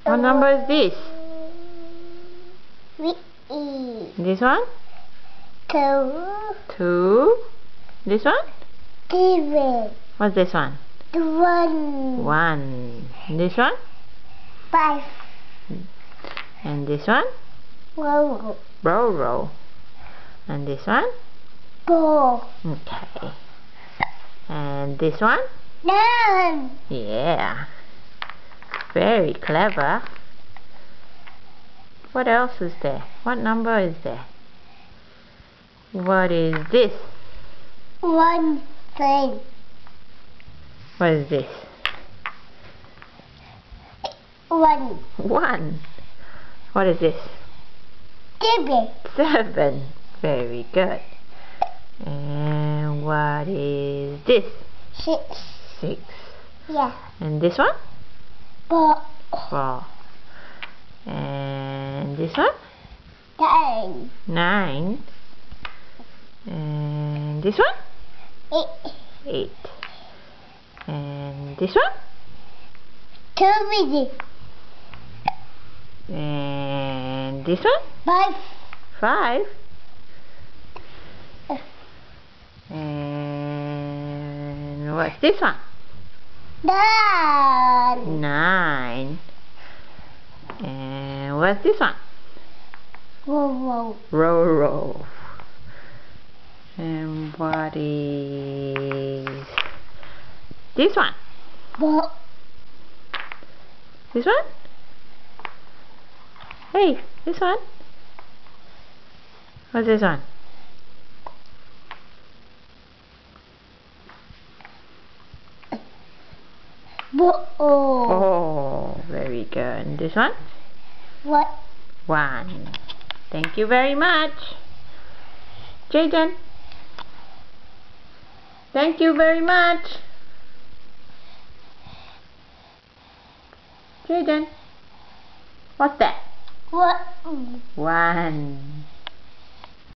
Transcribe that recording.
What number is this? This one? 2. 2. This one? 3. What's this one? 1. 1. This one? 5. And this one? Row. Row. And this one? 4. Okay. And this one? 9. Yeah. Very clever. What else is there? What number is there? What is this? 1 thing. What is this? 1. 1. What is this? 7. 7. Very good. And what is this? 6. 6. Yeah. And this one? 4. 4. And this one? 9. 9. And this one? 8. 8. And this one? 2. And this one? 5. 5. And what's this one? 9. 9. And what's this one? Row. Row. And what is this one? 4. This one? Hey, this one? What's this one? Oh, very good. And this one? What? 1. Thank you very much. Jaden. Thank you very much. Jaden. What's that? What? 1.